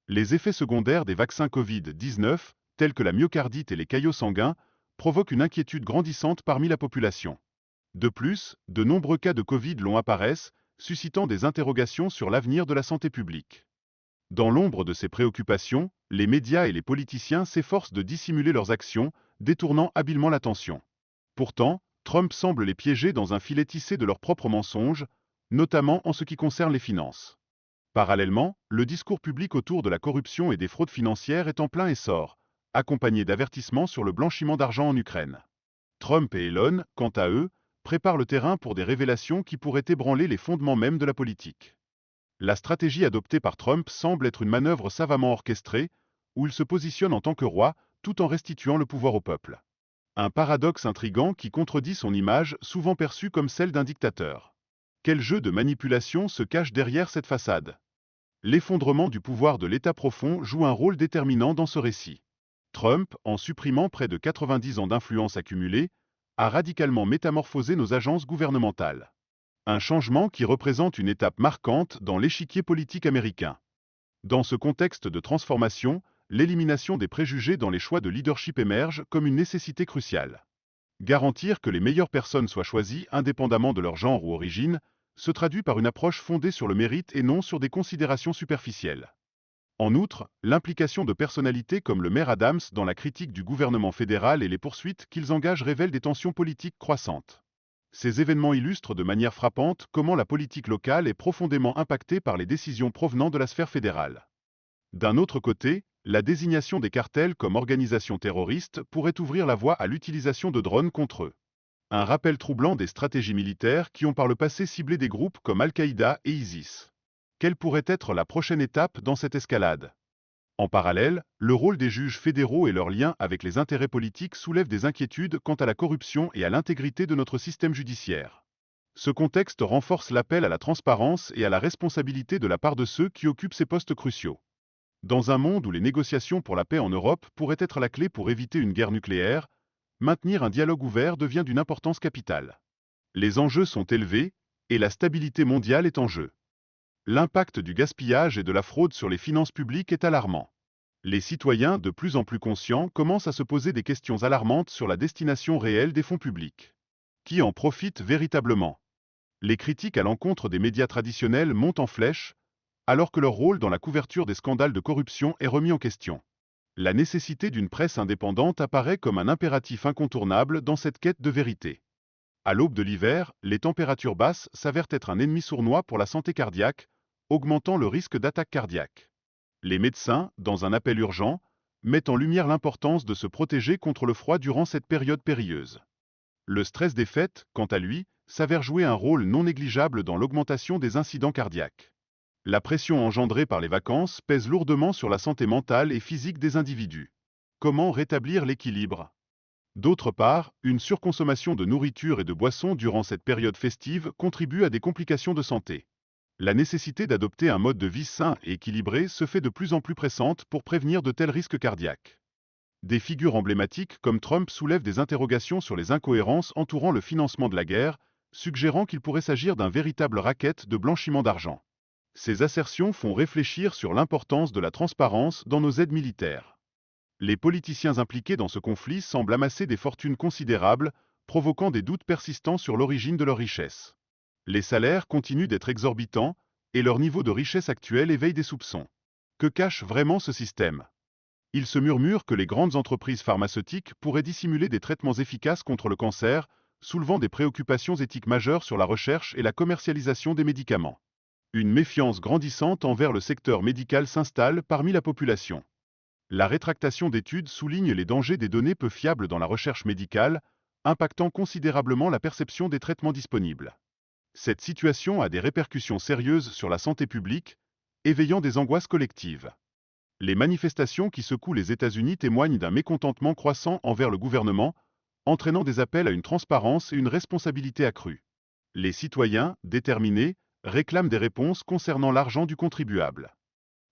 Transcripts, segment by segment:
Les effets secondaires des vaccins Covid-19, tels que la myocardite et les caillots sanguins, provoquent une inquiétude grandissante parmi la population. De plus, de nombreux cas de Covid long apparaissent, suscitant des interrogations sur l'avenir de la santé publique. Dans l'ombre de ces préoccupations, les médias et les politiciens s'efforcent de dissimuler leurs actions, détournant habilement l'attention. Pourtant, Trump semble les piéger dans un filet tissé de leurs propres mensonges, notamment en ce qui concerne les finances. Parallèlement, le discours public autour de la corruption et des fraudes financières est en plein essor, accompagné d'avertissements sur le blanchiment d'argent en Ukraine. Trump et Elon, quant à eux, préparent le terrain pour des révélations qui pourraient ébranler les fondements mêmes de la politique. La stratégie adoptée par Trump semble être une manœuvre savamment orchestrée, où il se positionne en tant que roi, tout en restituant le pouvoir au peuple. Un paradoxe intrigant qui contredit son image souvent perçue comme celle d'un dictateur. Quel jeu de manipulation se cache derrière cette façade? L'effondrement du pouvoir de l'État profond joue un rôle déterminant dans ce récit. Trump, en supprimant près de 90 ans d'influence accumulée, a radicalement métamorphosé nos agences gouvernementales. Un changement qui représente une étape marquante dans l'échiquier politique américain. Dans ce contexte de transformation, l'élimination des préjugés dans les choix de leadership émerge comme une nécessité cruciale. Garantir que les meilleures personnes soient choisies indépendamment de leur genre ou origine se traduit par une approche fondée sur le mérite et non sur des considérations superficielles. En outre, l'implication de personnalités comme le maire Adams dans la critique du gouvernement fédéral et les poursuites qu'ils engagent révèlent des tensions politiques croissantes. Ces événements illustrent de manière frappante comment la politique locale est profondément impactée par les décisions provenant de la sphère fédérale. D'un autre côté, la désignation des cartels comme organisations terroristes pourrait ouvrir la voie à l'utilisation de drones contre eux. Un rappel troublant des stratégies militaires qui ont par le passé ciblé des groupes comme Al-Qaïda et ISIS. Quelle pourrait être la prochaine étape dans cette escalade? En parallèle, le rôle des juges fédéraux et leurs liens avec les intérêts politiques soulèvent des inquiétudes quant à la corruption et à l'intégrité de notre système judiciaire. Ce contexte renforce l'appel à la transparence et à la responsabilité de la part de ceux qui occupent ces postes cruciaux. Dans un monde où les négociations pour la paix en Europe pourraient être la clé pour éviter une guerre nucléaire, maintenir un dialogue ouvert devient d'une importance capitale. Les enjeux sont élevés, et la stabilité mondiale est en jeu. L'impact du gaspillage et de la fraude sur les finances publiques est alarmant. Les citoyens, de plus en plus conscients, commencent à se poser des questions alarmantes sur la destination réelle des fonds publics. Qui en profite véritablement? Les critiques à l'encontre des médias traditionnels montent en flèche, alors que leur rôle dans la couverture des scandales de corruption est remis en question. La nécessité d'une presse indépendante apparaît comme un impératif incontournable dans cette quête de vérité. À l'aube de l'hiver, les températures basses s'avèrent être un ennemi sournois pour la santé cardiaque, augmentant le risque d'attaque cardiaque. Les médecins, dans un appel urgent, mettent en lumière l'importance de se protéger contre le froid durant cette période périlleuse. Le stress des fêtes, quant à lui, s'avère jouer un rôle non négligeable dans l'augmentation des incidents cardiaques. La pression engendrée par les vacances pèse lourdement sur la santé mentale et physique des individus. Comment rétablir l'équilibre? D'autre part, une surconsommation de nourriture et de boissons durant cette période festive contribue à des complications de santé. La nécessité d'adopter un mode de vie sain et équilibré se fait de plus en plus pressante pour prévenir de tels risques cardiaques. Des figures emblématiques comme Trump soulèvent des interrogations sur les incohérences entourant le financement de la guerre, suggérant qu'il pourrait s'agir d'un véritable racket de blanchiment d'argent. Ces assertions font réfléchir sur l'importance de la transparence dans nos aides militaires. Les politiciens impliqués dans ce conflit semblent amasser des fortunes considérables, provoquant des doutes persistants sur l'origine de leurs richesses. Les salaires continuent d'être exorbitants, et leur niveau de richesse actuel éveille des soupçons. Que cache vraiment ce système? Il se murmure que les grandes entreprises pharmaceutiques pourraient dissimuler des traitements efficaces contre le cancer, soulevant des préoccupations éthiques majeures sur la recherche et la commercialisation des médicaments. Une méfiance grandissante envers le secteur médical s'installe parmi la population. La rétractation d'études souligne les dangers des données peu fiables dans la recherche médicale, impactant considérablement la perception des traitements disponibles. Cette situation a des répercussions sérieuses sur la santé publique, éveillant des angoisses collectives. Les manifestations qui secouent les États-Unis témoignent d'un mécontentement croissant envers le gouvernement, entraînant des appels à une transparence et une responsabilité accrue. Les citoyens, déterminés, réclament des réponses concernant l'argent du contribuable.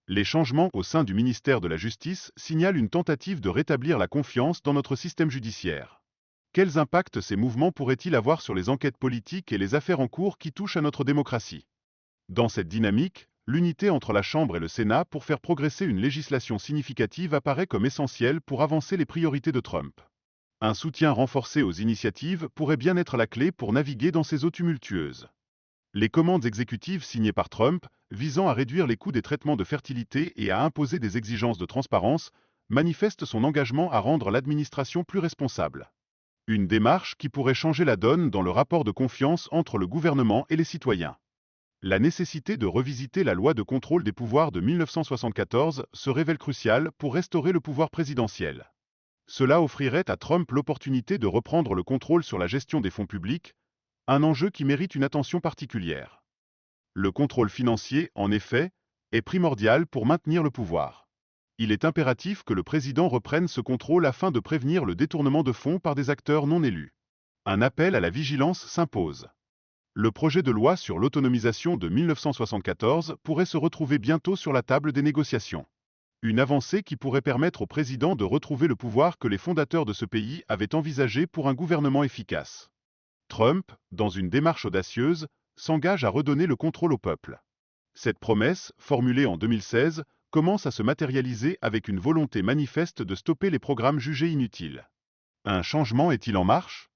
Les changements au sein du ministère de la Justice signalent une tentative de rétablir la confiance dans notre système judiciaire. Quels impacts ces mouvements pourraient-ils avoir sur les enquêtes politiques et les affaires en cours qui touchent à notre démocratie? Dans cette dynamique, l'unité entre la Chambre et le Sénat pour faire progresser une législation significative apparaît comme essentielle pour avancer les priorités de Trump. Un soutien renforcé aux initiatives pourrait bien être la clé pour naviguer dans ces eaux tumultueuses. Les commandes exécutives signées par Trump, visant à réduire les coûts des traitements de fertilité et à imposer des exigences de transparence, manifestent son engagement à rendre l'administration plus responsable. Une démarche qui pourrait changer la donne dans le rapport de confiance entre le gouvernement et les citoyens. La nécessité de revisiter la loi de contrôle des pouvoirs de 1974 se révèle cruciale pour restaurer le pouvoir présidentiel. Cela offrirait à Trump l'opportunité de reprendre le contrôle sur la gestion des fonds publics, un enjeu qui mérite une attention particulière. Le contrôle financier, en effet, est primordial pour maintenir le pouvoir. Il est impératif que le président reprenne ce contrôle afin de prévenir le détournement de fonds par des acteurs non élus. Un appel à la vigilance s'impose. Le projet de loi sur l'autonomisation de 1974 pourrait se retrouver bientôt sur la table des négociations. Une avancée qui pourrait permettre au président de retrouver le pouvoir que les fondateurs de ce pays avaient envisagé pour un gouvernement efficace. Trump, dans une démarche audacieuse, s'engage à redonner le contrôle au peuple. Cette promesse, formulée en 2016, commence à se matérialiser avec une volonté manifeste de stopper les programmes jugés inutiles. Un changement est-il en marche ?